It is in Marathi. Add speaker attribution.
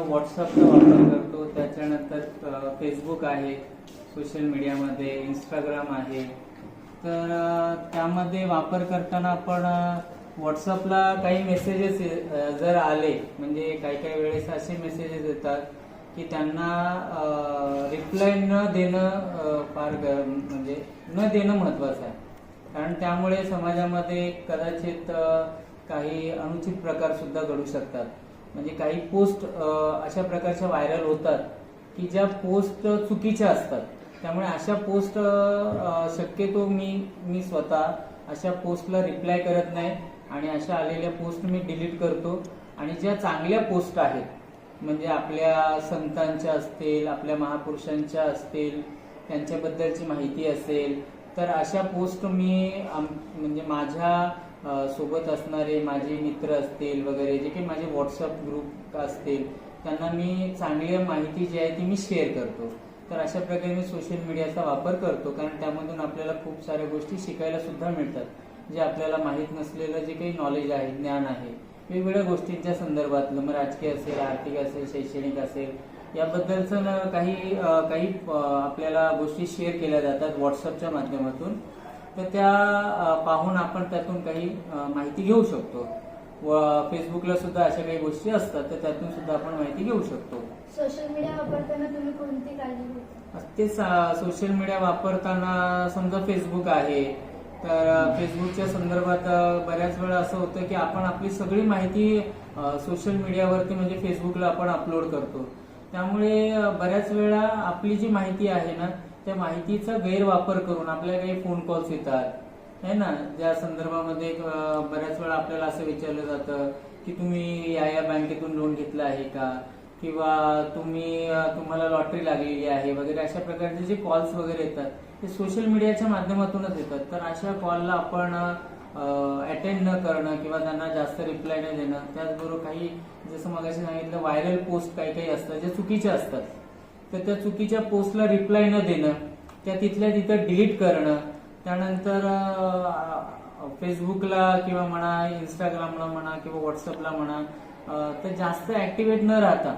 Speaker 1: व्हॉट्सअपचा वापर करतो, त्याच्यानंतर फेसबुक आहे, सोशल मीडियामध्ये इंस्टाग्राम आहे. तर त्यामध्ये वापर करताना आपण व्हॉट्सअपला काही मेसेजेस जर आले, म्हणजे काही वेळेस असे मेसेजेस येतात की त्यांना रिप्लाय न देणं फार म्हणजे न देणं महत्त्वाचं आहे. कारण त्यामुळे समाजामध्ये कदाचित काही अनुचित प्रकार सुद्धा घडू शकतात. म्हणजे काही पोस्ट अशा प्रकारच्या व्हायरल होतात की ज्या पोस्ट चुकीच्या असतात. त्यामुळे अशा पोस्ट शक्यतो मी स्वतः अशा पोस्टला रिप्लाय करत नाही आणि अशा आलेल्या पोस्ट मी डिलीट करतो. आणि ज्या चांगल्या पोस्ट आहेत, म्हणजे आपल्या संतांच्या असतील, आपल्या महापुरुषांच्या असतील, त्यांच्याबद्दलची माहिती असेल, तर अशा पोस्ट मी म्हणजे माझ्या सोबत असणारे माझे मित्र असतील वगैरे, जे काही माझे व्हॉट्सअप ग्रुप असतील, त्यांना मी चांगली माहिती जी आहे ती मी शेअर करतो. तर अशा प्रकारे मी सोशल मीडियाचा वापर करतो, कारण त्यामधून आपल्याला खूप साऱ्या गोष्टी शिकायला सुद्धा मिळतात, जे आपल्याला माहीत नसलेलं जे काही नॉलेज आहे, ज्ञान आहे, वेगवेगळ्या गोष्टींच्या संदर्भातलं, मग राजकीय असेल, आर्थिक असेल, शैक्षणिक असेल, याबद्दलचं काही आपल्याला गोष्टी शेअर केल्या जातात व्हॉट्सअपच्या माध्यमातून. तर त्या पाहून आपण त्यातून काही माहिती घेऊ शकतो. व फेसबुकला सुद्धा अशा काही गोष्टी असतात, तर त्यातून सुद्धा आपण माहिती घेऊ शकतो.
Speaker 2: सोशल मीडिया वापरताना तुम्ही कोणती काळजी घेता?
Speaker 1: तेच सोशल मीडिया वापरताना समजा फेसबुक आहे, तर फेसबुकच्या संदर्भात बऱ्याच वेळा असं होतं की आपण आपली सगळी माहिती सोशल मीडियावरती म्हणजे फेसबुकला आपण अपलोड करतो. त्यामुळे बऱ्याच वेळा आपली जी माहिती आहे ना, त्या माहितीचा गैरवापर करून आपल्याला काही फोन कॉल्स येतात, है ना, ज्या संदर्भामध्ये बऱ्याच वेळा आपल्याला असं विचारलं जातं की तुम्ही या बँकेतून लोन घेतलं आहे का, किंवा तुम्हाला लॉटरी लागलेली आहे वगैरे, अशा प्रकारचे जे कॉल्स वगैरे येतात ते सोशल मीडियाच्या माध्यमातूनच येतात. तर अशा कॉलला आपण अटेंड न करणं किंवा त्यांना जास्त रिप्लाय न देणं. त्याचबरोबर काही जसं मगाशी सांगितलं व्हायरल पोस्ट काही असतात ज्या चुकीच्या असतात, तर त्या चुकीच्या पोस्टला रिप्लाय न देणं, त्या तिथल्या तिथं डिलीट करणं. त्यानंतर फेसबुकला किंवा म्हणा, इंस्टाग्रामला म्हणा किंवा व्हॉट्सअपला म्हणा, तर जास्त ऍक्टिव्हेट न राहता